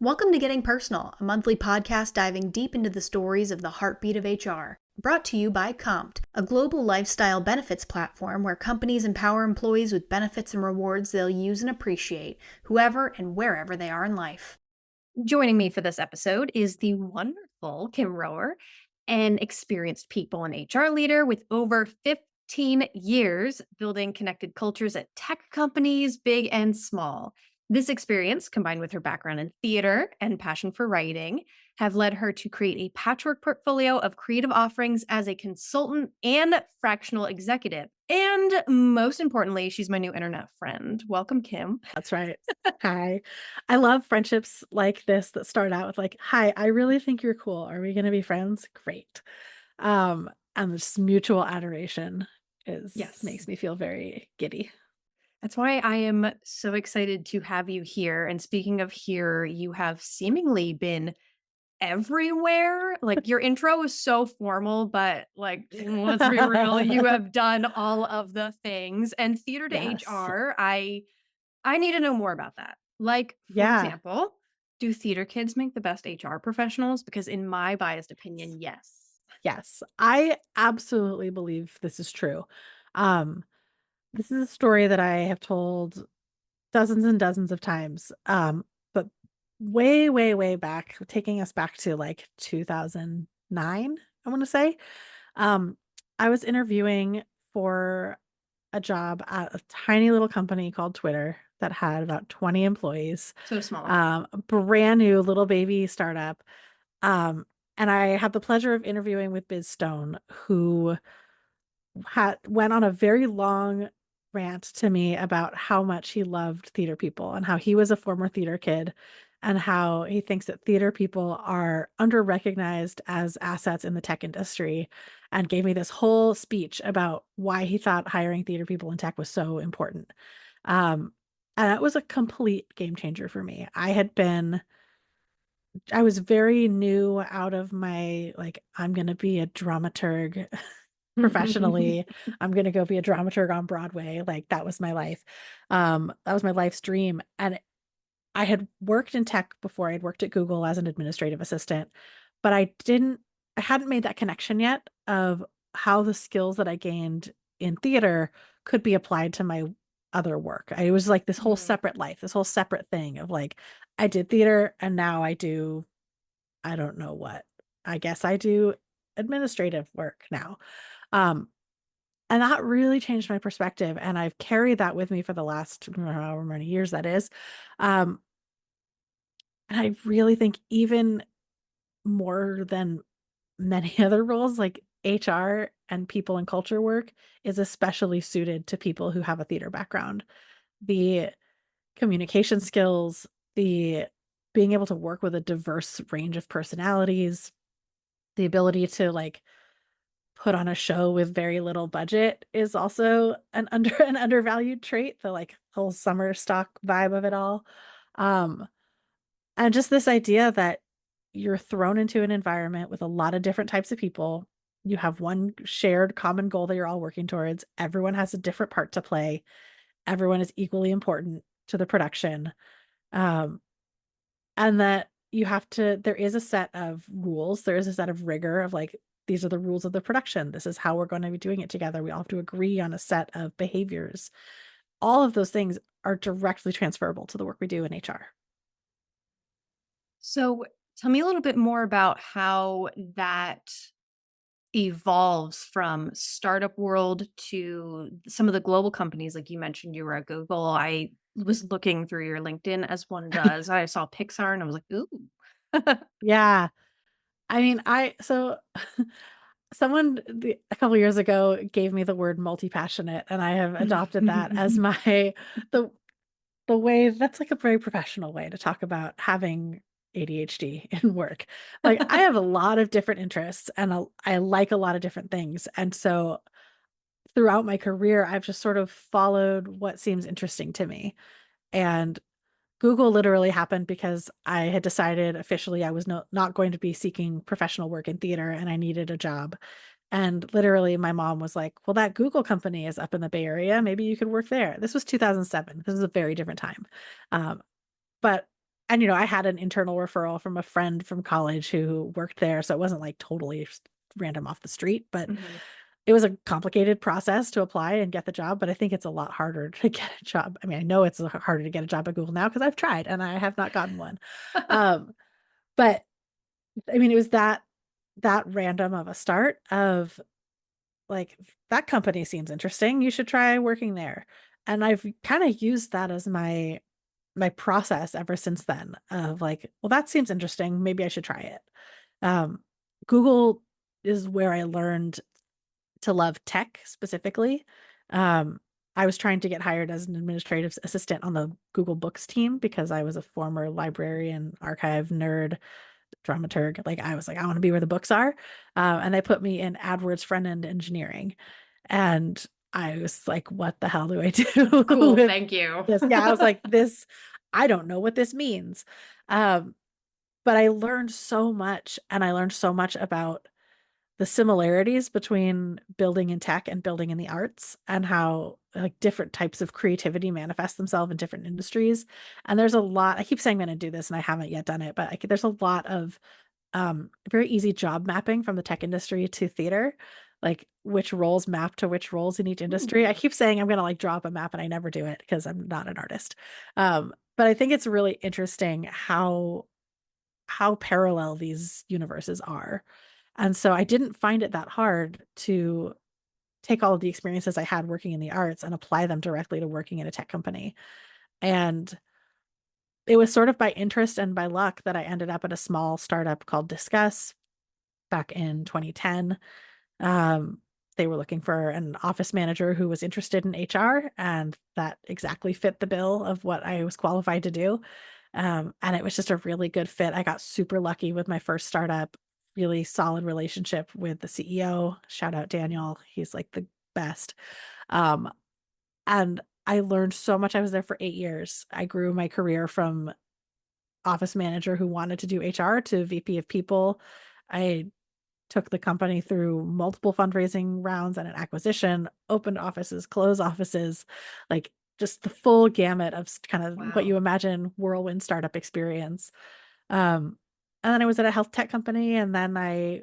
Welcome to Getting Personal, a monthly podcast diving deep into the stories of the heartbeat of HR. Brought to you by Compt, a global lifestyle benefits platform where companies empower employees with benefits and rewards they'll use and appreciate, whoever and wherever they are in life. Joining me for this episode is the wonderful Kim Rohrer, an experienced people and HR leader with over 15 years building connected cultures at tech companies, big and small. This experience, combined with her background in theater and passion for writing, have led her to create a patchwork portfolio of creative offerings as a consultant and fractional executive. And most importantly, she's my new internet friend. Welcome, Kim. That's right. Hi. I love friendships like this that start out with like, "Hi, I really think you're cool. Are we gonna be friends?" Great. And this mutual adoration is Yes. makes me feel very giddy. That's why I am so excited to have you here. And speaking of here, you have seemingly been everywhere. Like your intro is so formal, but like let's be real, you have done all of the things. And theater to Yes. HR, I need to know more about that. Like, for Yeah. example, do theater kids make the best HR professionals? Because in my biased opinion, yes. Yes. I absolutely believe this is true. Um, this is a story that I have told dozens and dozens of times. But way, way, way back, taking us back to like 2009, I want to say. Um, I was interviewing for a job at a tiny little company called Twitter that had about 20 employees, So small. a brand new little baby startup. Um, and I had the pleasure of interviewing with Biz Stone, who had went on a very long rant to me about how much he loved theater people and how he was a former theater kid and how he thinks that theater people are under-recognized as assets in the tech industry, and gave me this whole speech about why he thought hiring theater people in tech was so important. Um, and that was a complete game changer for me. I was very new out of my like, I'm gonna be a dramaturg professionally. I'm gonna go be a dramaturg on Broadway. Like that was my life. That was my life's dream. And I had worked in tech before. I'd worked at Google as an administrative assistant, but I hadn't made that connection yet of how the skills that I gained in theater could be applied to my other work. I was like this whole Mhm. separate life, this whole separate thing of like, I did theater and now I do, I don't know what. I guess I do administrative work now. Um, and that really changed my perspective, and I've carried that with me for the last however many years that is. Um, and I really think even more than many other roles, like HR and people and culture work is especially suited to people who have a theater background. The communication skills, the being able to work with a diverse range of personalities, the ability to like put on a show with very little budget is also an undervalued trait, the, like, whole summer stock vibe of it all. Um, and just this idea that you're thrown into an environment with a lot of different types of people. You have one shared common goal that you're all working towards. Everyone has a different part to play. Everyone is equally important to the production. Um, and that you have to there is a set of rules, there is a set of rigor of, like, these are the rules of the production, this is how we're gonna be doing it together, we all have to agree on a set of behaviors. All of those things are directly transferable to the work we do in HR. So tell me a little bit more about how that evolves from startup world to some of the global companies. Like you mentioned, you were at Google. I was looking through your LinkedIn as one does. I saw Pixar and I was like, ooh. Yeah. I mean, I so someone a couple years ago gave me the word multi-passionate, and I have adopted that as my the the way that's like a very professional way to talk about having ADHD in work. Like, I have a lot of different interests and I like a lot of different things. And so throughout my career, I've just sort of followed what seems interesting to me. And Google literally happened because I had decided officially I was not going to be seeking professional work in theater and I needed a job. And literally, my mom was like, "Well, that Google company is up in the Bay Area. Maybe you could work there." This was 2007. This is a very different time. Um, but and, I had an internal referral from a friend from college who worked there, so it wasn't, like, totally just random off the street, but Mhm. it was a complicated process to apply and get the job, but I think it's a lot harder to get a job. I mean, I know it's harder to get a job at Google now because 'cause I've tried and I have not gotten one. Um, but, I mean, it was that random of a start of, like, "That company seems interesting, you should try working there." And I've kinda used that as my process ever since then of like, "Well, that seems interesting, maybe I should try it." Um, Google is where I learned to love tech specifically. Um, I was trying to get hired as an administrative assistant on the Google Books team because I was a former librarian, archive nerd, dramaturg. Like, I was like, "I wanna be where the books are." And they put me in AdWords front-end engineering. And I was like, "What the hell do I do Cool, with thank you. this?" Yeah, I was like, "This I don't know what this means." Um, but I learned so much, and I learned so much about the similarities between building in tech and building in the arts and how, like, different types of creativity manifest themselves in different industries. And there's a lot I keep saying I'm gonna do this, and I haven't yet done it, but, like, there's a lot of, very easy job mapping from the tech industry to theater, like, which roles map to which roles in each industry. I Ooh. keep saying I'm gonna, like, draw up a map, and I never do it because I'm not an artist. But I think it's really interesting how parallel these universes are. And so I didn't find it that hard to take all of the experiences I had working in the arts and apply them directly to working in a tech company. And it was sort of by interest and by luck that I ended up at a small startup called Discuss back in 2010. Um, they were looking for an office manager who was interested in HR, and that exactly fit the bill of what I was qualified to do. And it was just a really good fit. I got super lucky with my first startup, really solid relationship with the CEO. Shout out Daniel. He's like the best. Um, and I learned so much. I was there for 8 years. I grew my career from office manager who wanted to do HR to VP of people. I took the company through multiple fundraising rounds and an acquisition, opened offices, closed offices, like, just the full gamut of kind of what you Wow. imagine whirlwind startup experience. Um, and then I was at a health tech company, and then I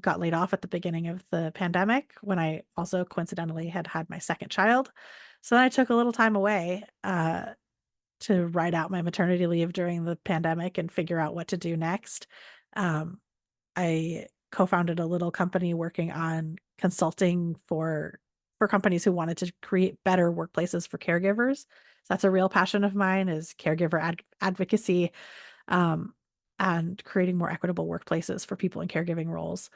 got laid off at the beginning of the pandemic when I also coincidentally had had my second child. So then I took a little time away to ride out my maternity leave during the pandemic and figure out what to do next. Um, I co-founded a little company working on consulting for companies who wanted to create better workplaces for caregivers. So that's a real passion of mine is caregiver advocacy, um, and creating more equitable workplaces for people in caregiving roles.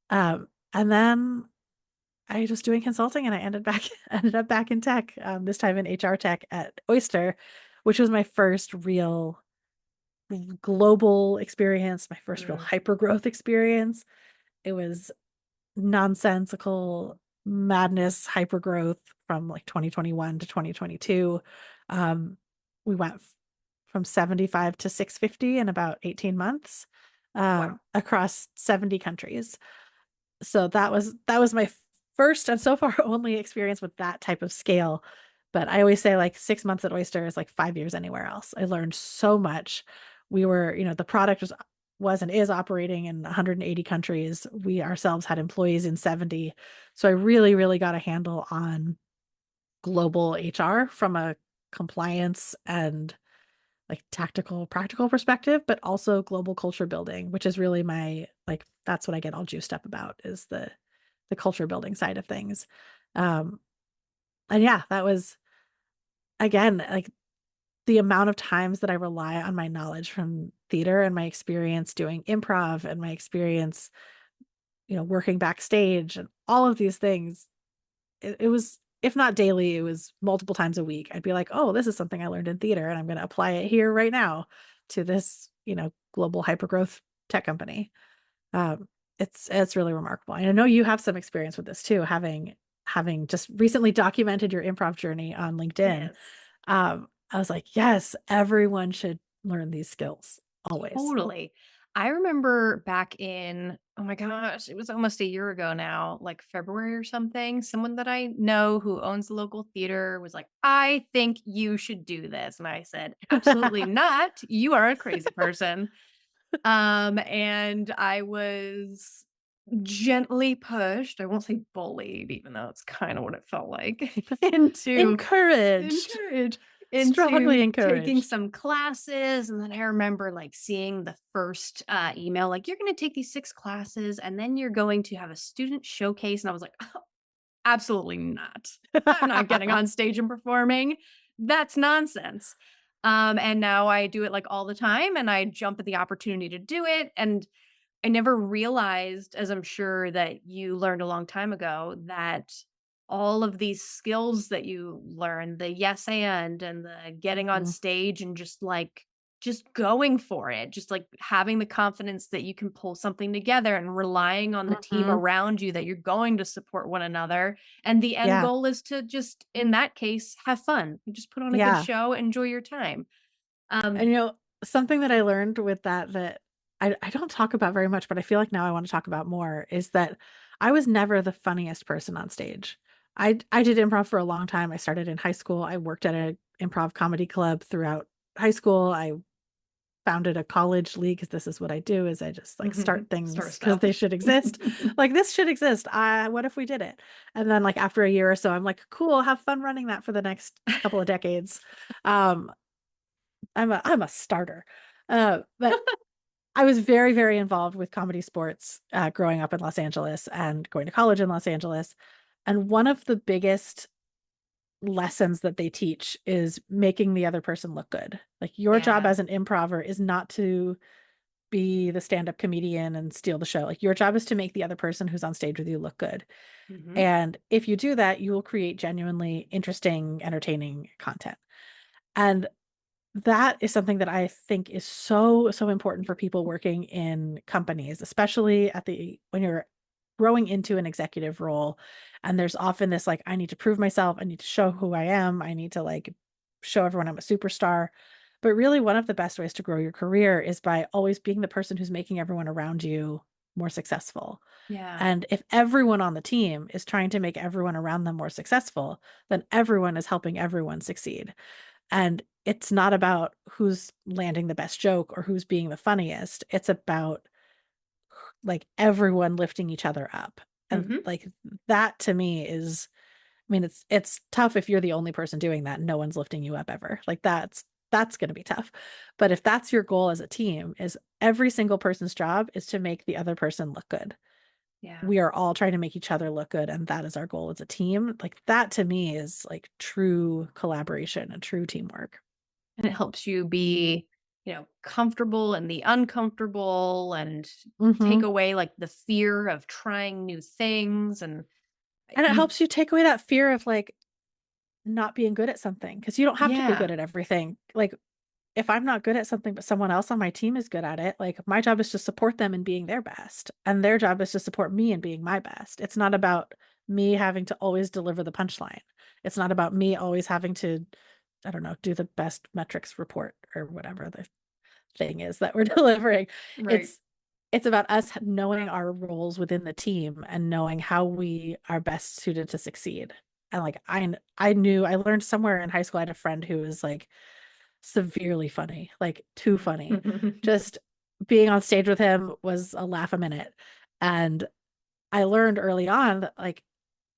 And then I was doing consulting and I ended up back in tech, this time in HR tech at Oyster, which was my first real global experience, my first real Mm. hyper growth experience. It was nonsensical madness, hypergrowth from like 2021 to 2022. Um, we went from 75 to 650 in about 18 months, Wow. across 70 countries. So that was my first and so far only experience with that type of scale. But I always say like 6 months at Oyster is like 5 years anywhere else. I learned so much. We were, the product was and is operating in 180 countries. We ourselves had employees in 70. So I really, really got a handle on global HR from a compliance and like tactical, practical perspective, but also global culture building, which is really my like that's what I get all juiced up about is the culture building side of things. Um, and yeah, that was again like the amount of times that I rely on my knowledge from theater and my experience doing improv and my experience, working backstage and all of these things. It was, if not daily, it was multiple times a week. I'd be like, oh, this is something I learned in theater and I'm going to apply it here right now to this, global hypergrowth tech company. Um, it's really remarkable. And I know you have some experience with this too, having just recently documented your improv journey on LinkedIn. Yes. I was like, yes, everyone should learn these skills always. Totally. I remember back in, oh my gosh, it was almost a year ago now, like February or something. Someone that I know who owns the local theater was like, I think you should do this. And I said, absolutely not. You are a crazy person. And I was gently pushed, I won't say bullied, even though it's kind of what it felt like, into Encouraged. encourage Strongly into taking encouraged. some classes. And then I remember like seeing the first email, like, you're going to take these 6 classes and then you're going to have a student showcase. And I was like, oh, absolutely not. I'm not getting on stage and performing. That's nonsense. And now I do it like all the time and I jump at the opportunity to do it. And I never realized, as I'm sure that you learned a long time ago, that all of these skills that you learn, the yes and the getting on Mhm, stage and just going for it, just like having the confidence that you can pull something together and relying on the team mhm. around you that you're going to support one another. And the end Yeah, goal is to just, in that case, have fun. You just put on a good yeah. show, enjoy your time. And, Um, something that I learned with that I don't talk about very much, but I feel like now I wanna talk about more, is that I was never the funniest person on stage. I did improv for a long time. I started in high school. I worked at a improv comedy club throughout high school. I founded a college league because this is what I do, is I just, like, start Sort of things because stuff. they should exist. Like, "This should exist. What if we did it?" And then, like, after a year or so, I'm like, "Cool, have fun running that for the next couple of decades." Um, I'm a starter. But I was very, very involved with comedy sports, growing up in Los Angeles and going to college in Los Angeles, and one of the biggest lessons that they teach is making the other person look good. Like, your job Yeah. as an improver is not to be the stand-up comedian and steal the show. Like, your job is to make the other person who's on stage with you look good, Hmm. and if you do that, you will create genuinely interesting, entertaining content, and that is something that I think is so, so important for people working in companies, especially when you're growing into an executive role. And there's often this like, I need to prove myself. I need to show who I am. I need to like show everyone I'm a superstar. But really, one of the best ways to grow your career is by always being the person who's making everyone around you more successful. Yeah. And if everyone on the team is trying to make everyone around them more successful, then everyone is helping everyone succeed. And it's not about who's landing the best joke or who's being the funniest. It's about like everyone lifting each other up. And Hmm. like that to me is, I mean, it's tough if you're the only person doing that and no one's lifting you up ever. Like that's going to be tough. But if that's your goal as a team, is every single person's job is to make the other person look good. Yeah. We are all trying to make each other look good, and that is our goal as a team. Like that to me is like true collaboration and true teamwork. And it helps you be, comfortable in the uncomfortable and take Mhm. away like the fear of trying new things. And And it you, helps you take away that fear of, like, not being good at something, because you don't have to be yeah, good at everything. Like, if I'm not good at something, but someone else on my team is good at it, like, my job is to support them in being their best, and their job is to support me in being my best. It's not about me having to always deliver the punchline. It's not about me always having to, I don't know, do the best metrics report or whatever the thing is that we're delivering. right. It's it's about us knowing our roles within the team and knowing how we are best suited to succeed. And like I learned somewhere in high school I had a friend who was like severely funny, like too funny. Just being on stage with him was a laugh a minute. And I learned early on that like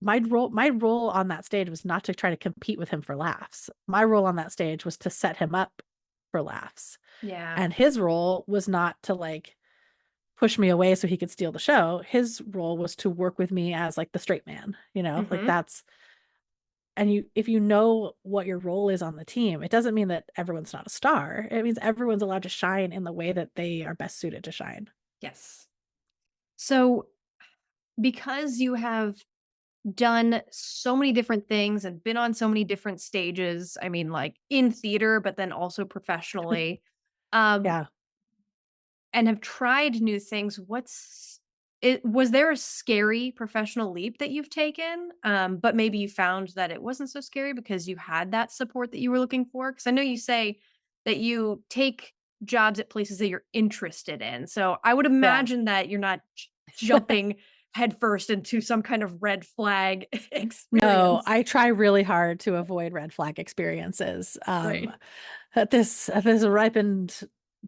my role on that stage was not to try to compete with him for laughs. My role on that stage was to set him up for laughs. Yeah. And his role was not to like push me away so he could steal the show. His role was to work with me as like the straight man, like Hmm. that's, and if you know what your role is on the team, it doesn't mean that everyone's not a star. It means everyone's allowed to shine in the way that they are best suited to shine. Yes. So because you have done so many different things and been on so many different stages, I mean, like in theater, but then also professionally, um, Yeah. and have tried new things, was there a scary professional leap that you've taken, but maybe you found that it wasn't so scary because you had that support that you were looking for? Because I know you say that you take jobs at places that you're interested in. So I would Yeah. imagine that you're not jumping headfirst into some kind of red flag No, experience. I try really hard to avoid red flag experiences. Right. At this ripened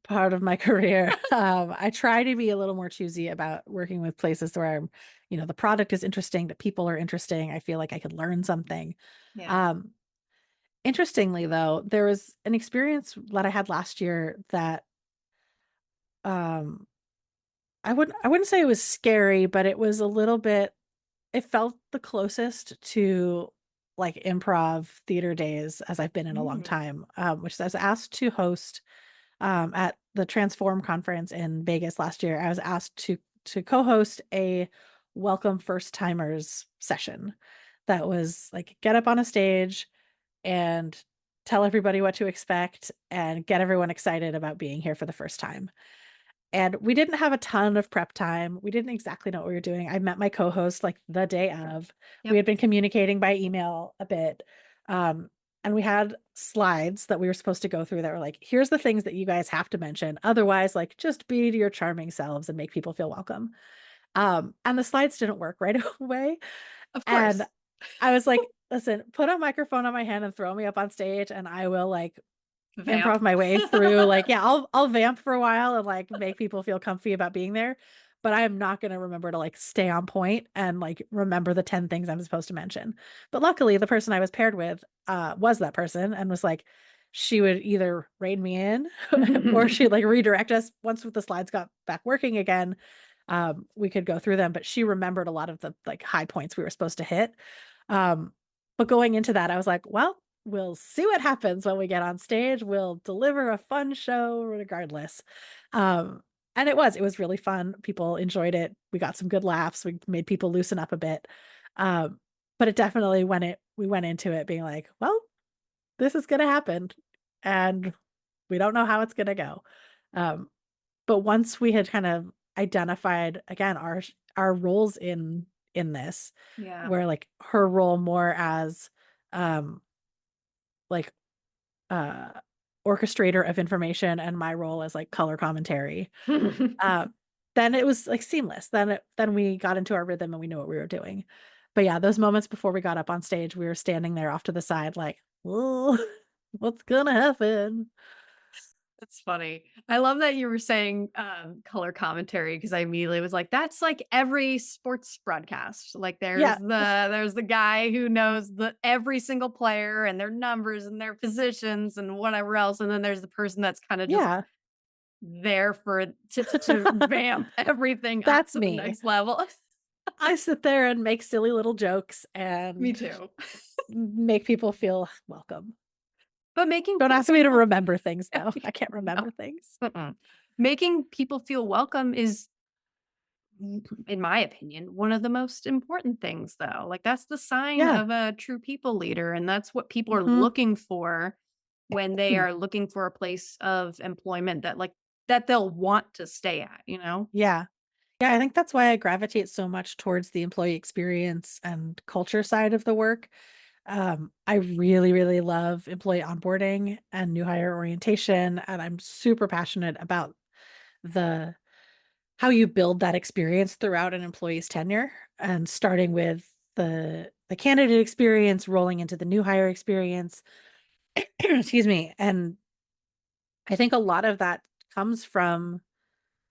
part of my career, I try to be a little more choosy about working with places where the product is interesting, the people are interesting. I feel like I could learn something. Yeah. Um, Interestingly, though, there was an experience that I had last year that um, I wouldn't say it was scary, but it was a little bit. It felt the closest to like improv theater days as I've been in a long Mm. time, which is I was asked to host at the Transform conference in Vegas last year. I was asked to co-host a welcome first timers session that was like get up on a stage and tell everybody what to expect and get everyone excited about being here for the first time. And we didn't have a ton of prep time. We didn't exactly know what we were doing. I met my co-host like the day of. We Yep. had been communicating by email a bit. Um, and we had slides that we were supposed to go through that were like, here's the things that you guys have to mention. Otherwise, like just be your charming selves and make people feel welcome. And the slides didn't work right away. Of And course. I was like, listen, put a microphone on my hand and throw me up on stage and I will like Vamp. improv my way through like yeah I'll vamp for a while and like make people feel comfy about being there, but I am not going to remember to like stay on point and like remember the 10 things I'm supposed to mention. But luckily the person I was paired with was that person and was like she would either rein me in or she'd like redirect us once the slides got back working again. We could go through them, but she remembered a lot of the like high points we were supposed to hit. But going into that I was like, well, we'll see what happens when we get on stage. We'll deliver a fun show regardless. Um, and it was really fun. People enjoyed it. We got some good laughs. We made people loosen up a bit. Um, but it definitely we went into it being like, well, this is gonna happen. And we don't know how it's gonna go. Um, but once we had kind of identified again our roles in this, Yeah. where like her role more as um like uh orchestrator of information and my role as like color commentary, uh then it was like seamless. Then we got into our rhythm and we knew what we were doing. But yeah, those moments before we got up on stage we were standing there off to the side like, oh, what's gonna happen. That's funny. I love that you were saying, color commentary because I immediately was like, that's like every sports broadcast. Like Yeah. there's the guy who knows every single player and their numbers and their positions and whatever else, and then there's the person that's kind of just Yeah. there for to vamp everything up That's to the me. next level. I sit there and make silly little jokes Me and too. make people feel welcome. But making Don't ask me to people remember things though. I can't no, remember things. mm-mm. Making people feel welcome is in my opinion, one of the most important things, though. Like, that's the sign Yeah. of a true people leader, and that's what people are Mhm. looking for when they are looking for a place of employment that they'll want to stay at, you know? Yeah. Yeah, I think that's why I gravitate so much towards the employee experience and culture side of the work. I really, really love employee onboarding and new hire orientation, and I'm super passionate about the how you build that experience throughout an employee's tenure and starting with the candidate experience, rolling into the new hire experience. Excuse me. And I think a lot of that comes from,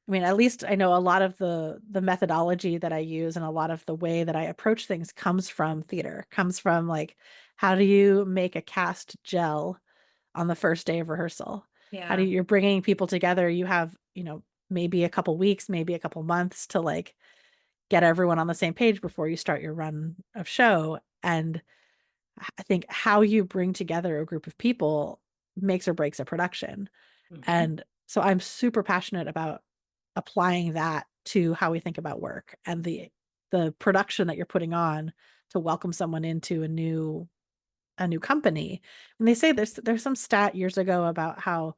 I mean, at least I know a lot of the methodology that I use and a lot of the way that I approach things comes from theater, comes from like how do you make a cast gel on the first day of rehearsal? How do Yeah. you're bringing people together? You have, maybe a couple weeks, maybe a couple months to like get everyone on the same page before you start your run of show. And I think how you bring together a group of people makes or breaks a production. Mhm. And so I'm super passionate about applying that to how we think about work and the production that you're putting on to welcome someone into a new company. And they say there's some stat years ago about how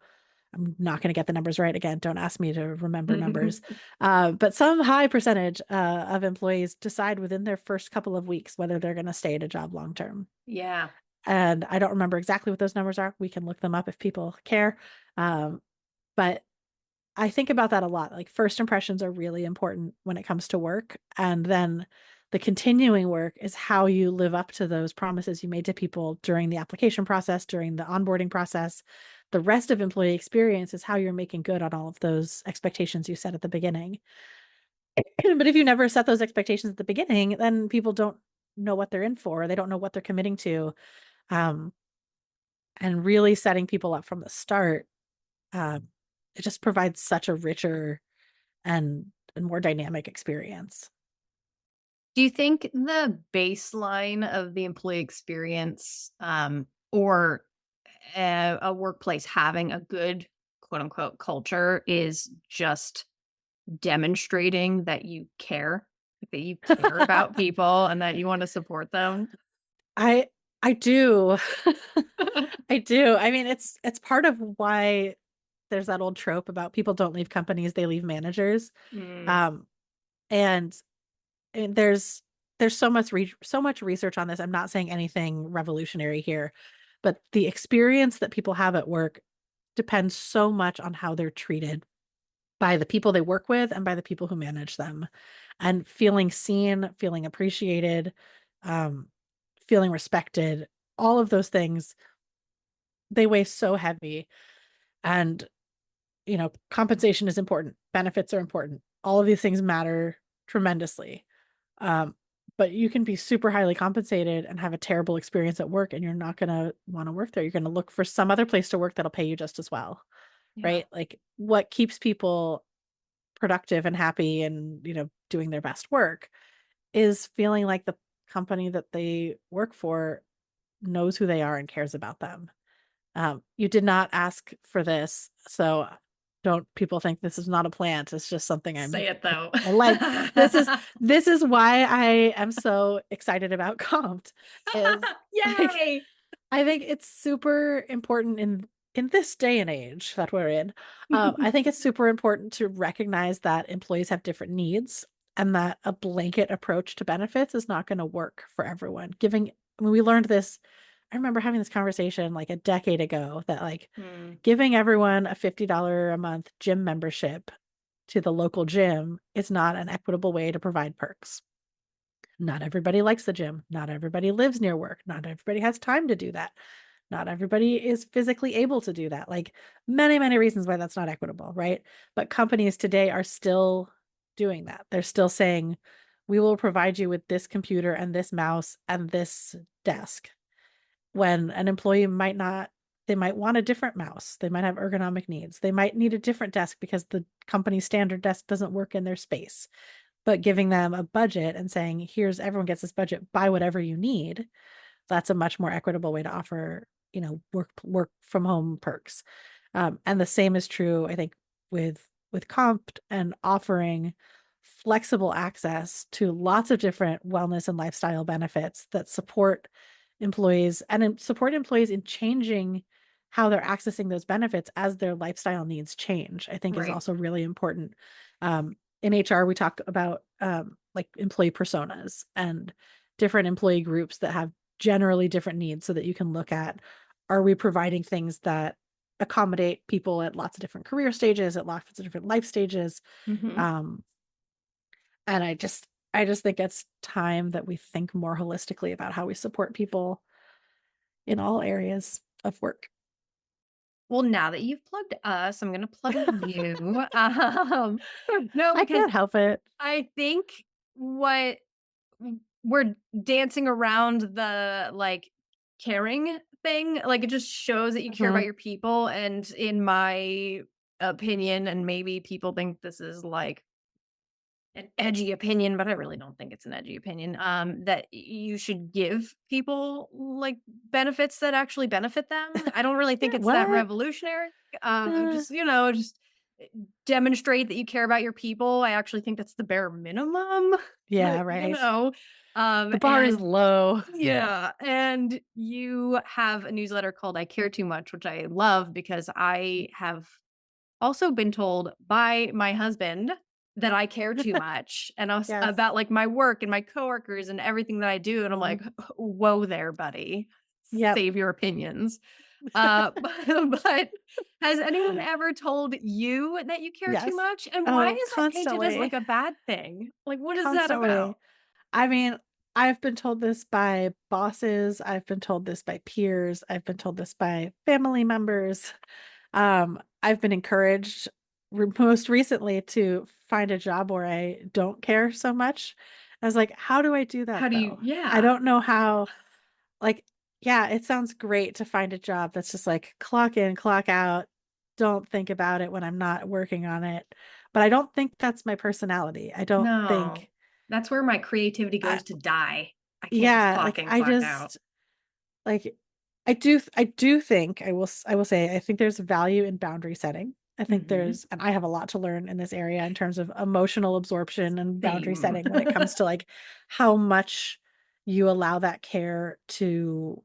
I'm not going to get the numbers right again. Don't ask me to remember numbers. But some high percentage of employees decide within their first couple of weeks whether they're going to stay at a job long term. Yeah. And I don't remember exactly what those numbers are. We can look them up if people care. Um, But I think about that a lot. Like first impressions are really important when it comes to work. And then the continuing work is how you live up to those promises you made to people during the application process, during the onboarding process. The rest of employee experience is how you're making good on all of those expectations you set at the beginning. But if you never set those expectations at the beginning, then people don't know what they're in for. They don't know what they're committing to. Um, and really setting people up from the start, um, it just provides such a richer and more dynamic experience. Do you think the baseline of the employee experience, or a workplace having a good quote unquote culture is just demonstrating that you care, that you care about people and that you want to support them? I I do. I do. I mean, it's part of why there's that old trope about people don't leave companies, they leave managers. Mm, Um, and and there's so much research on this. I'm not saying anything revolutionary here, but the experience that people have at work depends so much on how they're treated by the people they work with and by the people who manage them. And feeling seen, feeling appreciated, um, feeling respected, all of those things, they weigh so heavy. And, compensation is important, benefits are important. All of these things matter tremendously. Um, but you can be super highly compensated and have a terrible experience at work, and you're not going to want to work there. You're going to look for some other place to work that'll pay you just as well. yeah. Right? Like what keeps people productive and happy and, doing their best work is feeling like the company that they work for knows who they are and cares about them. You did not ask for this, so don't people think this is not a plant. It's just something Say it I though. I like. This is why I am so excited about Compt is like Yay. I think it's super important in this day and age that we're in. I think it's super important to recognize that employees have different needs and that a blanket approach to benefits is not going to work for everyone. When we learned this, I remember having this conversation like a decade ago that like Hmm, giving everyone a $50 a month gym membership to the local gym is not an equitable way to provide perks. Not everybody likes the gym. Not everybody lives near work. Not everybody has time to do that. Not everybody is physically able to do that. Like many, many reasons why that's not equitable, right? But companies today are still doing that. They're still saying, we will provide you with this computer and this mouse and this desk. When an employee might not, they might want a different mouse. They might have ergonomic needs. They might need a different desk because the company standard desk doesn't work in their space. But giving them a budget and saying, here's everyone gets this budget, buy whatever you need, that's a much more equitable way to offer, work from home perks. And the same is true, I think, with Compt and offering flexible access to lots of different wellness and lifestyle benefits that support employees and support employees in changing how they're accessing those benefits as their lifestyle needs change, I think is right. also really important. In HR, we talk about like employee personas and different employee groups that have generally different needs so that you can look at, are we providing things that accommodate people at lots of different career stages, at lots of different life stages. Hmm. um and I just think it's time that we think more holistically about how we support people in all areas of work. Well, now that you've plugged us, I'm going to plug you. No, I because can't help it. I think what we're dancing around the like caring thing, like it just shows that you care about Mhm. your people. And in my opinion, and maybe people think this is like an edgy opinion, but I really don't think it's an edgy opinion. That you should give people like benefits that actually benefit them. I don't really think Yeah, it's that what? revolutionary. Uh, Just demonstrate that you care about your people. I actually think that's the bare minimum. yeah, you right. know, The bar is and low. yeah, and you have a newsletter called "I Care Too Much," which I love because I have also been told by my husband that I care too much and us Yes. about like my work and my coworkers and everything that I do. And I'm Mhm. like, whoa there, buddy. Yep. Save your opinions. But has anyone ever told you that you care too Yes. much? And why Oh, is that painted as like constantly, a bad thing? Like, what is that constantly. about? I mean, I've been told this by bosses, I've been told this by peers, I've been told this by family members. I've been encouraged most recently to find a job where I don't care so much. I was like, how do I do that How do you though? I yeah. don't know how, like, yeah, it sounds great to find a job that's just like clock in, clock out. Don't think about it when I'm not working on it. But I don't think that's my personality. I don't No. think That's where my creativity I, goes to die. I can't just yeah, clock like in, I clock out. just like I do think I will say I think there's value in boundary setting. I think Mhm. there's and I have a lot to learn in this area in terms of emotional absorption and boundary Same. setting when it comes to like how much you allow that care to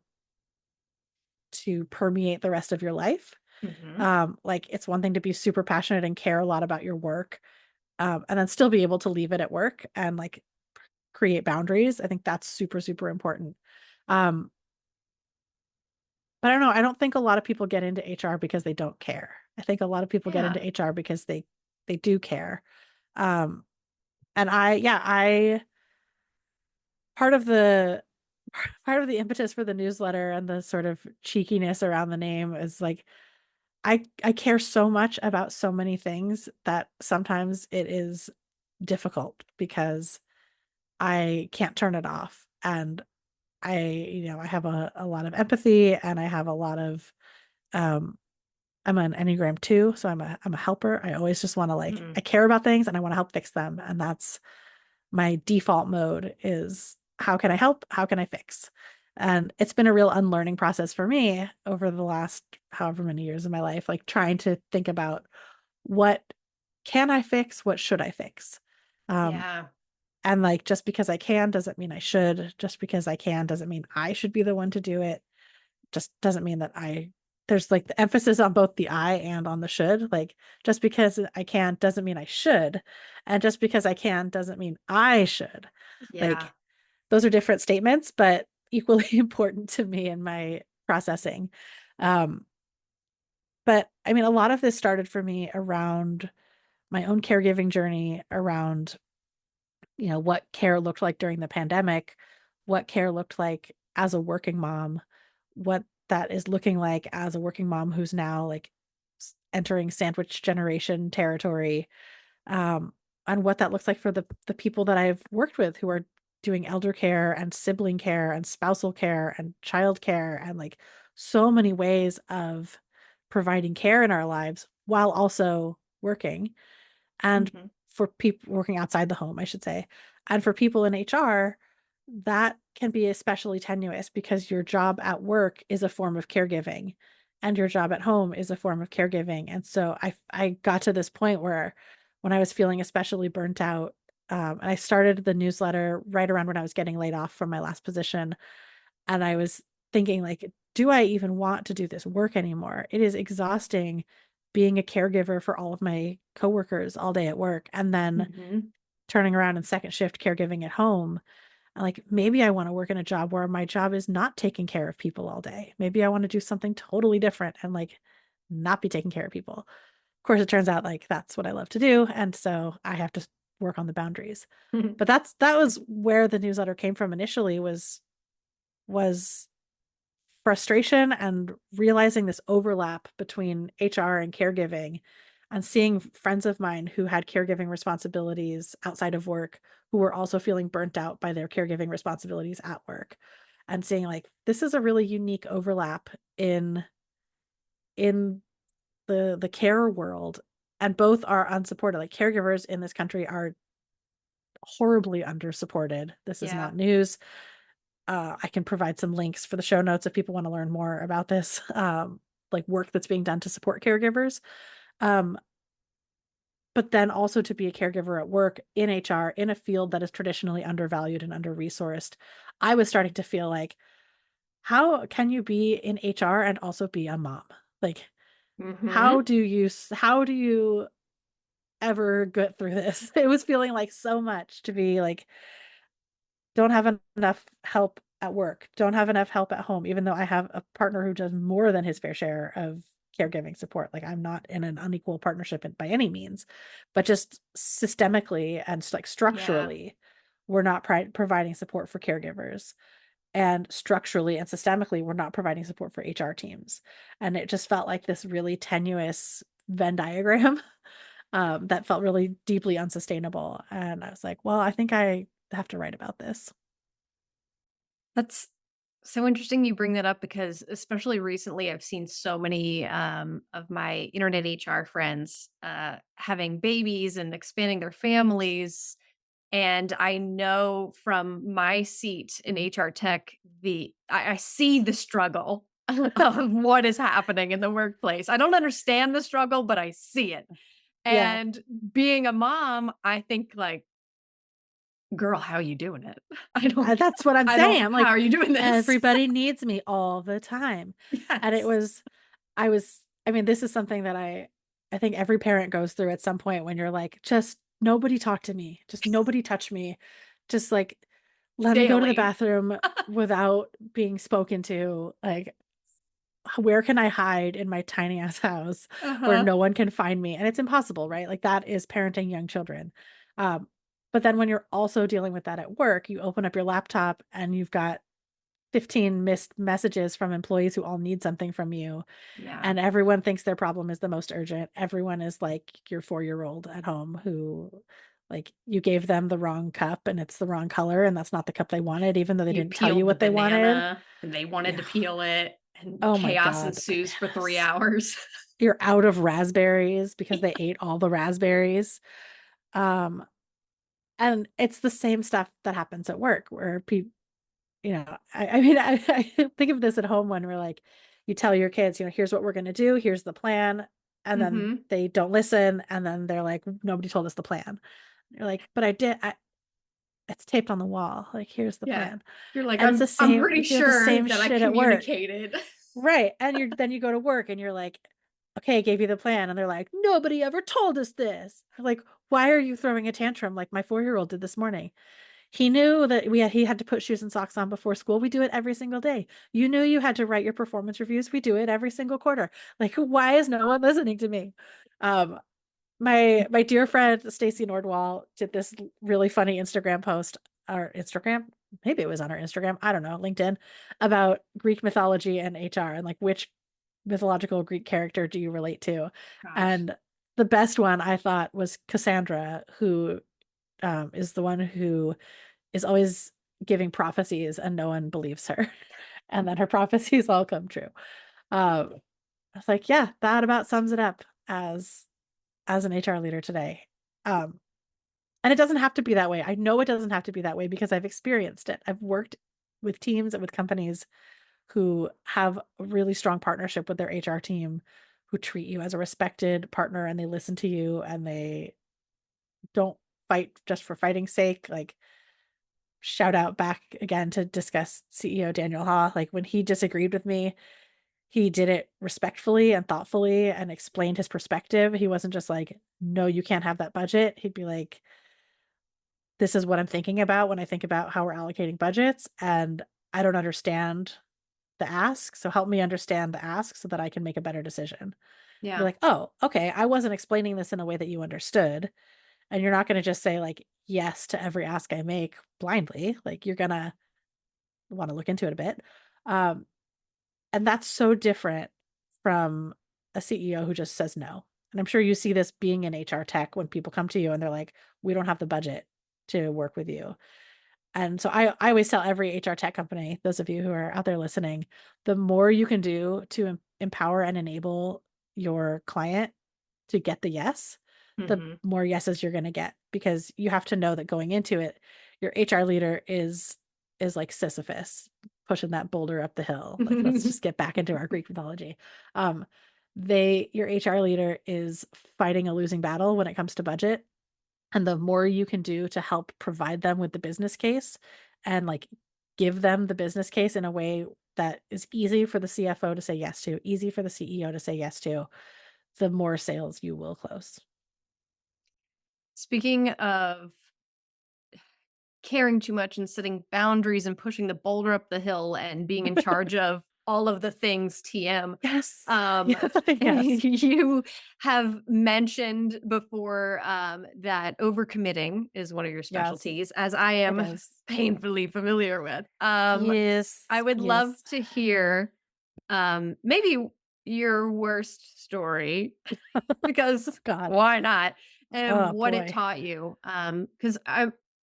permeate the rest of your life. Mhm. Like it's one thing to be super passionate and care a lot about your work, and then still be able to leave it at work and like create boundaries. I think that's super, super important. Um, but I don't know. I don't think a lot of people get into HR because they don't care. I think a lot of people get Yeah. into HR because they do care. Um, and I part of the part of the impetus for the newsletter and the sort of cheekiness around the name is like I care so much about so many things that sometimes it is difficult because I can't turn it off. And I have a lot of empathy and I have a lot of um I'm an Enneagram 2, so I'm a helper. I always just want to like Mm. I care about things and I want to help fix them. And that's my default mode is how can I help? How can I fix? And it's been a real unlearning process for me over the last however many years of my life, like trying to think about what can I fix? What should I fix? Um, Yeah. and like just because I can doesn't mean I should. Just because I can doesn't mean I should be the one to do it. Just doesn't mean that there's like the emphasis on both the I and on the should. Like just because I can doesn't mean I should. And just because I can doesn't mean I should. Yeah. Like those are different statements, but equally important to me in my processing. Um, but I mean, a lot of this started for me around my own caregiving journey, around what care looked like during the pandemic, what care looked like as a working mom, what that is looking like as a working mom who's now like entering sandwich generation territory, um, and what that looks like for the people that I've worked with who are doing elder care and sibling care and spousal care and child care and like so many ways of providing care in our lives while also working. And Mhm. for people working outside the home, I should say. And for people in HR, that can be especially tenuous because your job at work is a form of caregiving and your job at home is a form of caregiving. And so I got to this point where when I was feeling especially burnt out, and I started the newsletter right around when I was getting laid off from my last position. And I was thinking like, do I even want to do this work anymore? It is exhausting being a caregiver for all of my coworkers all day at work and then Mhm. turning around and second shift caregiving at home. And like maybe I want to work in a job where my job is not taking care of people all day. Maybe I want to do something totally different and like not be taking care of people. Of course, it turns out like that's what I love to do. And so I have to work on the boundaries. But that was where the newsletter came from initially was frustration and realizing this overlap between HR and caregiving and seeing friends of mine who had caregiving responsibilities outside of work who were also feeling burnt out by their caregiving responsibilities at work and seeing like this is a really unique overlap in the care world and both are unsupported. Like caregivers in this country are horribly undersupported. This is Yeah. not news. I can provide some links for the show notes if people want to learn more about this, like work that's being done to support caregivers. Um, but then also to be a caregiver at work in HR in a field that is traditionally undervalued and under resourced. I was starting to feel like, how can you be in HR and also be a mom? Like, Mhm. how do you ever get through this? It was feeling like so much to be like, don't have enough help at work, don't have enough help at home, even though I have a partner who does more than his fair share of caregiving support. Like I'm not in an unequal partnership by any means, but just systemically and like Yeah. structurally, we're not providing support for caregivers. And structurally and systemically, we're not providing support for HR teams. And it just felt like this really tenuous Venn diagram that felt really deeply unsustainable. And I was like, well, I think I have to write about this. That's so interesting you bring that up because especially recently I've seen so many of my internet HR friends having babies and expanding their families. And I know from my seat in HR tech, I see the struggle of what is happening in the workplace. I don't understand the struggle, but I see it. Yeah. And being a mom, I think like, girl, how are you doing it? I don't That's what I'm I saying. don't I'm how like, are you doing this? everybody needs me all the time. And Yes. I mean, this is something that I think every parent goes through at some point when you're like, just nobody talk to me. Just nobody touch me. Just like, let me go to the Daily. bathroom without being spoken to. Like, where can I hide in my tiny ass house where Uh-huh. no one can find me? And it's impossible, right? Like that is parenting young children. Um, but then when you're also dealing with that at work, you open up your laptop and you've got 15 missed messages from employees who all need something from you. Yeah. And everyone thinks their problem is the most urgent. Everyone is like your 4-year-old at home who like you gave them the wrong cup and it's the wrong color and that's not the cup they wanted, even though they You didn't tell you peeled the what they wanted. banana and they wanted Yeah. to peel it and Oh my chaos God, the ensues for 3 bananas. hours. You're out of raspberries because they ate all the raspberries. Um, and it's the same stuff that happens at work where people, I mean, I think of this at home when we're like, you tell your kids, here's what we're going to do, here's the plan, and then Mhm. they don't listen, and then they're like, nobody told us the plan. You're like, but it's taped on the wall. Like, here's the Yeah. plan. You're like, And it's the I'm same, pretty the sure same that I shit at work. communicated. Right. And then you go to work and you're like, okay, I gave you the plan. And they're like, nobody ever told us this. Like, why are you throwing a tantrum like my 4-year-old did this morning? He knew that he had to put shoes and socks on before school. We do it every single day. You knew you had to write your performance reviews. We do it every single quarter. Like, why is no one listening to me? Um, my dear friend Stacy Nordwall did this really funny Instagram post or Instagram, maybe it was on her Instagram, I don't know, LinkedIn, about Greek mythology and HR and like which mythological Greek character do you relate to? Gosh. And the best one I thought was Cassandra, who is the one who is always giving prophecies and no one believes her. And then her prophecies all come true. I was like, yeah, that about sums it up as an HR leader today. Um, and it doesn't have to be that way. I know it doesn't have to be that way because I've experienced it. I've worked with teams and with companies who have a really strong partnership with their HR team, who treat you as a respected partner and they listen to you and they don't fight just for fighting's sake. Like, shout out back again to discuss CEO Daniel Ha. Like, when he disagreed with me, he did it respectfully and thoughtfully and explained his perspective. He wasn't just like, no, you can't have that budget. He'd be like, this is what I'm thinking about when I think about how we're allocating budgets. And I don't understand the ask. So help me understand the ask so that I can make a better decision. Be Yeah. like, oh, okay, I wasn't explaining this in a way that you understood. And you're not going to just say like yes to every ask I make blindly. Like, you're going to want to look into it a bit. Um, and that's so different from a CEO who just says no. And I'm sure you see this being in HR tech when people come to you and they're like, we don't have the budget to work with you. And so I always tell every HR tech company, those of you who are out there listening, the more you can do to empower and enable your client to get the yes, the Mhm. more yeses you're going to get, because you have to know that going into it, your HR leader is like Sisyphus pushing that boulder up the hill. Like, let's just get back into our Greek mythology. Um, your HR leader is fighting a losing battle when it comes to budget, and the more you can do to help provide them with the business case and like give them the business case in a way that is easy for the CFO to say yes to, easy for the CEO to say yes to, the more sales you will close. Speaking of caring too much and setting boundaries and pushing the boulder up the hill and being in charge of all of the things TM. Yes. Um, Yes. you have mentioned before that overcommitting is one of your Yes. specialties, as I It am is. painfully familiar with. Yes. I would love Yes. to hear maybe your worst story because God. why not? And Oh what it boy. taught you. Because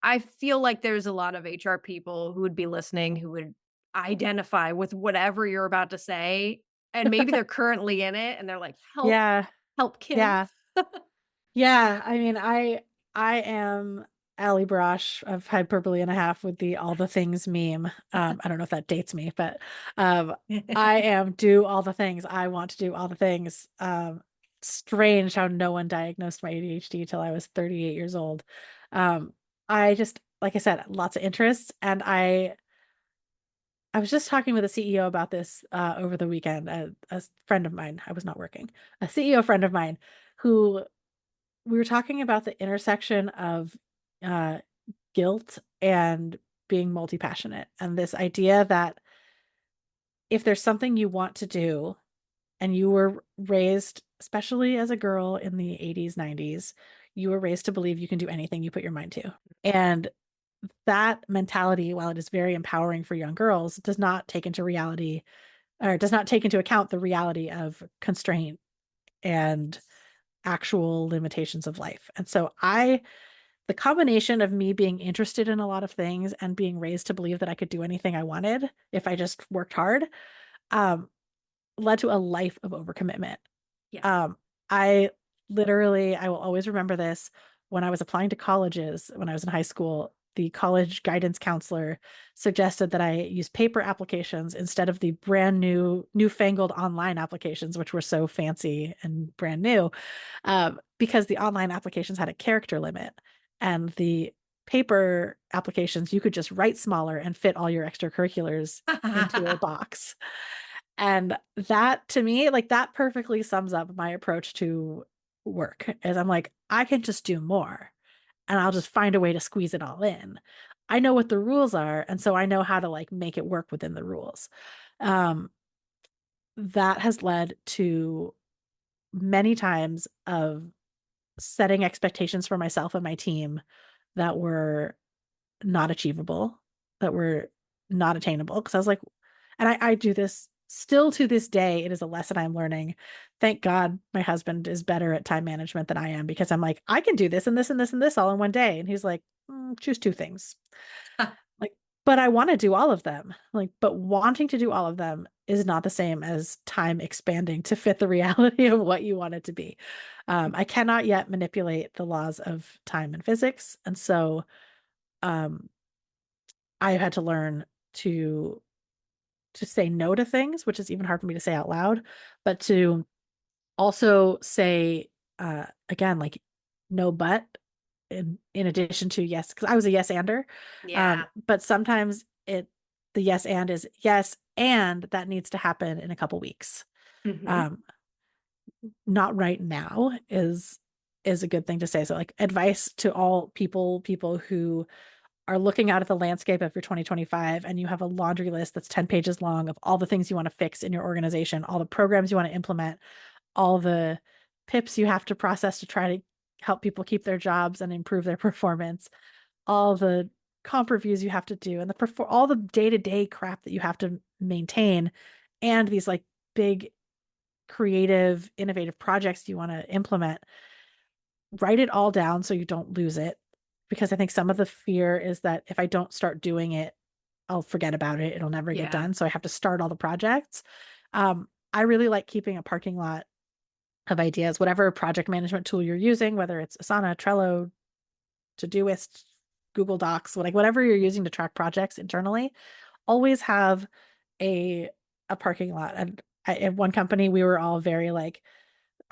I feel like there's a lot of HR people who would be listening who would identify with whatever you're about to say. And maybe they're currently in it and they're like, help, Yeah. help Kim. Yeah. Yeah. I mean, I am Allie Brosh of Hyperbole and a Half with the all the things meme. I don't know if that dates me, but I am do all the things. I want to do all the things. Strange how no one diagnosed my ADHD till I was 38 years old. I just, like I said, lots of interests, and I was just talking with a CEO about this over the weekend. A friend of mine, I was not working, a CEO friend of mine, who we were talking about the intersection of uh, guilt and being multi-passionate, and this idea that if there's something you want to do and you were raised, especially as a girl in the 80s, 90s, you were raised to believe you can do anything you put your mind to. And that mentality, while it is very empowering for young girls, does not take into reality or does not take into account the reality of constraint and actual limitations of life. And so the combination of me being interested in a lot of things and being raised to believe that I could do anything I wanted if I just worked hard, um, led to a life of overcommitment. Yeah. Um, I I will always remember this. When I was applying to colleges, when I was in high school, the college guidance counselor suggested that I use paper applications instead of the brand new, newfangled online applications, which were so fancy and brand new, because the online applications had a character limit, and the paper applications you could just write smaller and fit all your extracurriculars into a box. And that, to me, like, that perfectly sums up my approach to work. Is I'm like, I can just do more and I'll just find a way to squeeze it all in. I know what the rules are, and so I know how to like make it work within the rules. Um, that has led to many times of setting expectations for myself and my team that were not achievable, that were not attainable. Because I was like, and I do this still to this day. It is a lesson I'm learning. Thank God my husband is better at time management than I am, because I'm like, I can do this and this and this and this all in one day. And he's like, choose two things. Like, but I want to do all of them. Like, but wanting to do all of them is not the same as time expanding to fit the reality of what you want it to be. I cannot yet manipulate the laws of time and physics. And so um, I've had to learn to say no to things, which is even hard for me to say out loud, but to also say again, like, no but, in addition to yes, because I was a yes ander. Yeah. But sometimes the yes and is yes, and that needs to happen in a couple weeks. Hmm. Um, not right now is a good thing to say. So, like, advice to all people who are looking out at the landscape of your 2025 and you have a laundry list that's 10 pages long of all the things you want to fix in your organization, all the programs you want to implement, all the pips you have to process to try to help people keep their jobs and improve their performance, all the comp reviews you have to do, and all the day-to-day crap that you have to maintain, and these like big creative innovative projects you want to implement. Write it all down so you don't lose it, because I think some of the fear is that if I don't start doing it, I'll forget about it. It'll never get Yeah. done. So I have to start all the projects. I really like keeping a parking lot of ideas, whatever project management tool you're using, whether it's Asana, Trello, Todoist, Google Docs, whatever you're using to track projects internally, always have a parking lot. And at one company, we were all very like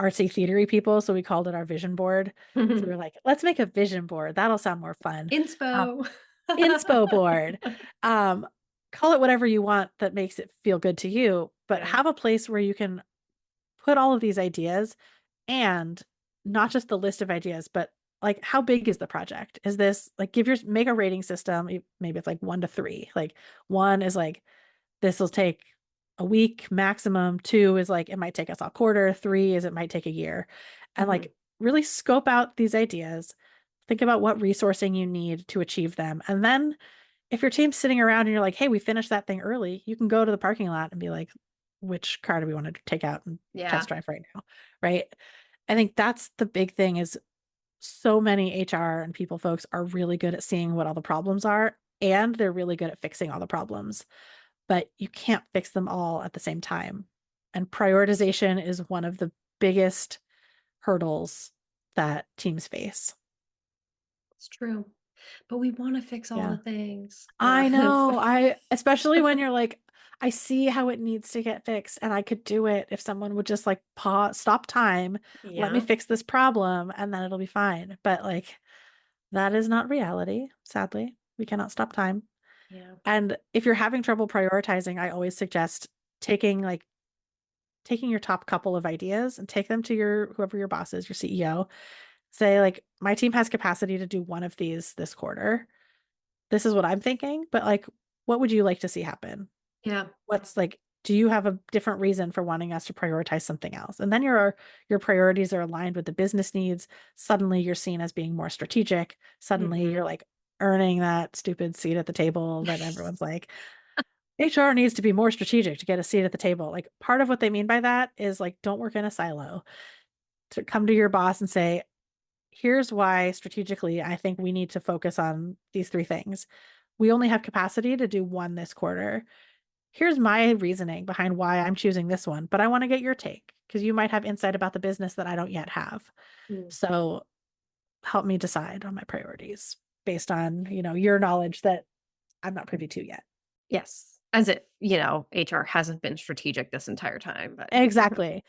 artsy theatery people, so we called it our vision board. So we were like, let's make a vision board. That'll sound more fun. Um, Inspo. inspo board. Um, call it whatever you want that makes it feel good to you, but Right. have a place where you can put all of these ideas, and not just the list of ideas, but like, how big is the project? Is this like, make a rating system. Maybe it's like 1 to 3. Like 1 is like, this will take a week maximum. 2 is like, it might take us all quarter. 3 is it might take a year. And Mhm. like really scope out these ideas. Think about what resourcing you need to achieve them. And then if your team's sitting around and you're like, hey, we finished that thing early, you can go to the parking lot and be like, which car do we want to take out and Yeah. test drive right now? Right. I think that's the big thing is so many HR and people folks are really good at seeing what all the problems are, and they're really good at fixing all the problems, but you can't fix them all at the same time. And prioritization is one of the biggest hurdles that teams face. It's true. But we want to fix all Yeah. the things. I know. Especially when you're like, I see how it needs to get fixed and I could do it if someone would just like pause, stop time, let me Yeah. fix this problem and then it'll be fine. But like that is not reality, sadly. We cannot stop time. Yeah. And if you're having trouble prioritizing, I always suggest taking like taking your top couple of ideas and take them to your whoever your boss is, your CEO. Say like my team has capacity to do one of these this quarter. This is what I'm thinking, but like what would you like to see happen? Yeah. What's like do you have a different reason for wanting us to prioritize something else? And then your priorities are aligned with the business needs. Suddenly you're seen as being more strategic. Suddenly Mhm. you're like earning that stupid seat at the table that everyone's like, HR needs to be more strategic to get a seat at the table. Like part of what they mean by that is like, don't work in a silo. To come to your boss and say, here's why strategically I think we need to focus on these 3 things. We only have capacity to do one this quarter. Here's my reasoning behind why I'm choosing this one, but I want to get your take because you might have insight about the business that I don't yet have. Mm. So help me decide on my priorities based on, your knowledge that I'm not privy to yet. Yes. As it, HR hasn't been strategic this entire time, but Exactly.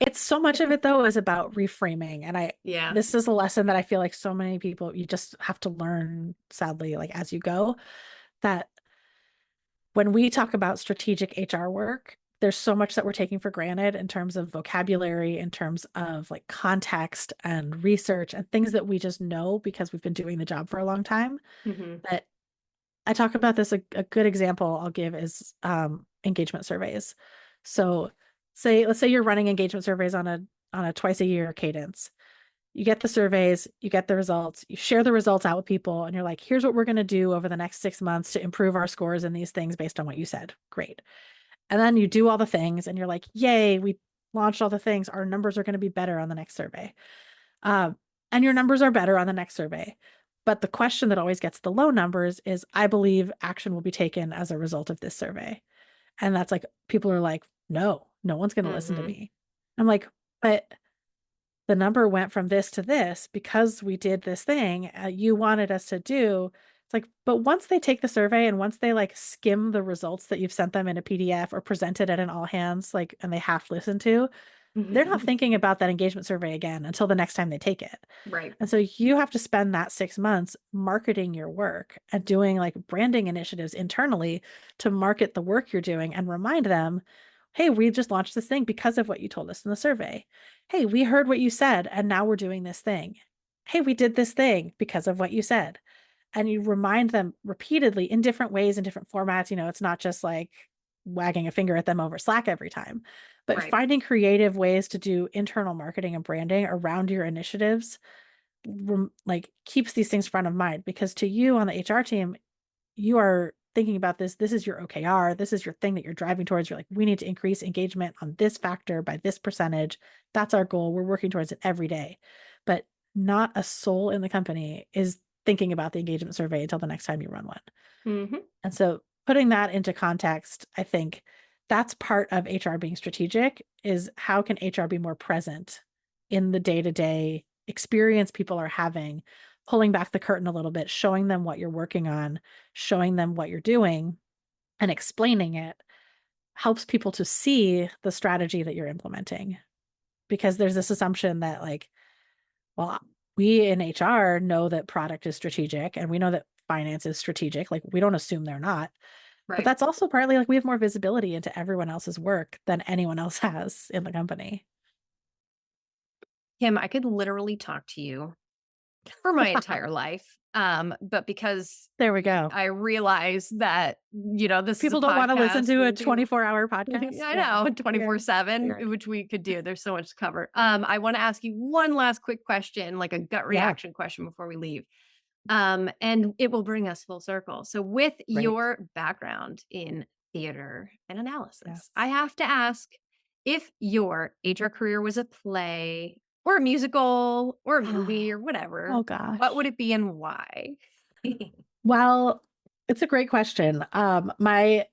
It's so much of it though is about reframing. And yeah. this is a lesson that I feel like so many people, you just have to learn, sadly, like as you go, that when we talk about strategic HR work, there's so much that we're taking for granted in terms of vocabulary, in terms of like context and research and things that we just know because we've been doing the job for a long time. Mhm. That I talk about this, a good example I'll give is engagement surveys. So let's say you're running engagement surveys on a twice a year cadence. You get the surveys, you get the results, you share the results out with people, and you're like, here's what we're going to do over the next 6 months to improve our scores in these things based on what you said. Great. And then you do all the things, and you're like, yay, we launched all the things. Our numbers are going to be better on the next survey. Um, and your numbers are better on the next survey. But the question that always gets the low numbers is, I believe action will be taken as a result of this survey. And that's like, people are like, no one's going to listen to Mhm. me. I'm like, but the number went from this to this because we did this thing you wanted us to do. It's like, but once they take the survey and once they like skim the results that you've sent them in a PDF or presented at an all hands, like, and they half listen to, they're not thinking about that engagement survey again until the next time they take it. Right. And so you have to spend that 6 months marketing your work and doing like branding initiatives internally to market the work you're doing and remind them, hey, we just launched this thing because of what you told us in the survey. Hey, we heard what you said and now we're doing this thing. Hey, we did this thing because of what you said. And you remind them repeatedly in different ways, in different formats. It's not just like wagging a finger at them over Slack every time, but Right. finding creative ways to do internal marketing and branding around your initiatives like keeps these things front of mind because to you on the HR team, you are thinking about this. This is your OKR. This is your thing that you're driving towards. You're like, we need to increase engagement on this factor by this percentage. That's our goal. We're working towards it every day. But not a soul in the company is thinking about the engagement survey until the next time you run one. Mhm. And so putting that into context, I think that's part of HR being strategic is how can HR be more present in the day-to-day experience people are having, pulling back the curtain a little bit, showing them what you're working on, showing them what you're doing and explaining it helps people to see the strategy that you're implementing. Because there's this assumption that like, well, we in HR know that product is strategic and we know that finance is strategic. Like we don't assume they're not. But Right. that's also partly like we have more visibility into everyone else's work than anyone else has in the company. Kim, I could literally talk to you for my entire life. But because There we go. I realize that, this is a People don't wanna listen podcast to a where people 24-hour podcast. I Yeah. know, Yeah. 24/7, Right. which we could do. There's so much to cover. I want to ask you one last quick question, like a gut Yeah. reaction question before we leave. And it will bring us full circle. So, with Great. your background in theater and analysis, I Yes. have to ask if your HR career was a play or a musical or a movie or whatever, Oh what would gosh. it be and why? Well, it's a great question. I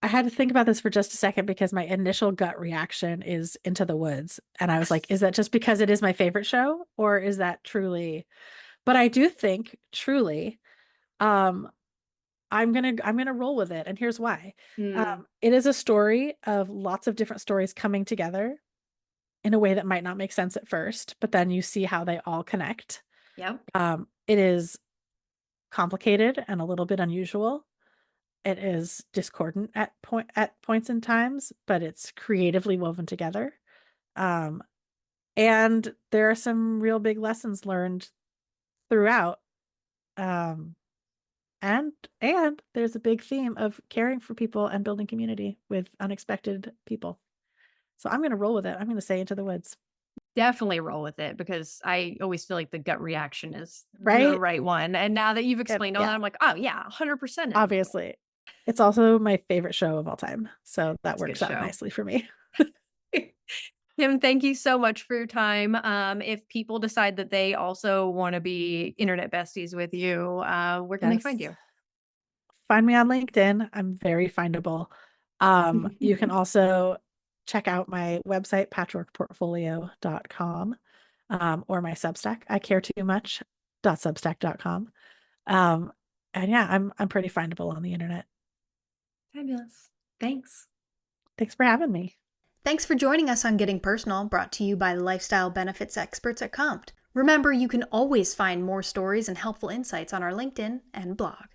had to think about this for just a second because my initial gut reaction is Into the Woods. And I was like, is that just because it is my favorite show? Or is that truly? But I do think truly, um, I'm gonna roll with it. And here's why. Hmm. It is a story of lots of different stories coming together in a way that might not make sense at first, but then you see how they all connect. Yep. It is complicated and a little bit unusual. It is discordant at points and times, but it's creatively woven together. Um, and there are some real big lessons learned throughout. Um, and there's a big theme of caring for people and building community with unexpected people. So I'm gonna roll with it. I'm gonna say Into the Woods. Definitely roll with it because I always feel like the gut reaction is the Right? right one. And now that you've And explained all that, yeah, I'm like, oh yeah, 100% into the one. obviously. It's also my favorite show of all time. So that It's a good works out show. nicely for me. Tim, thank you so much for your time. If people decide that they also want to be internet besties with you, where can they find Yes. you? Find me on LinkedIn. I'm very findable. You can also check out my website, patchworkportfolio.com, or my Substack, I care too much.substack.com. Um, and yeah, I'm pretty findable on the internet. Fabulous. Thanks. Thanks for having me. Thanks for joining us on Getting Personal, brought to you by the lifestyle benefits experts at Compt. Remember, you can always find more stories and helpful insights on our LinkedIn and blog.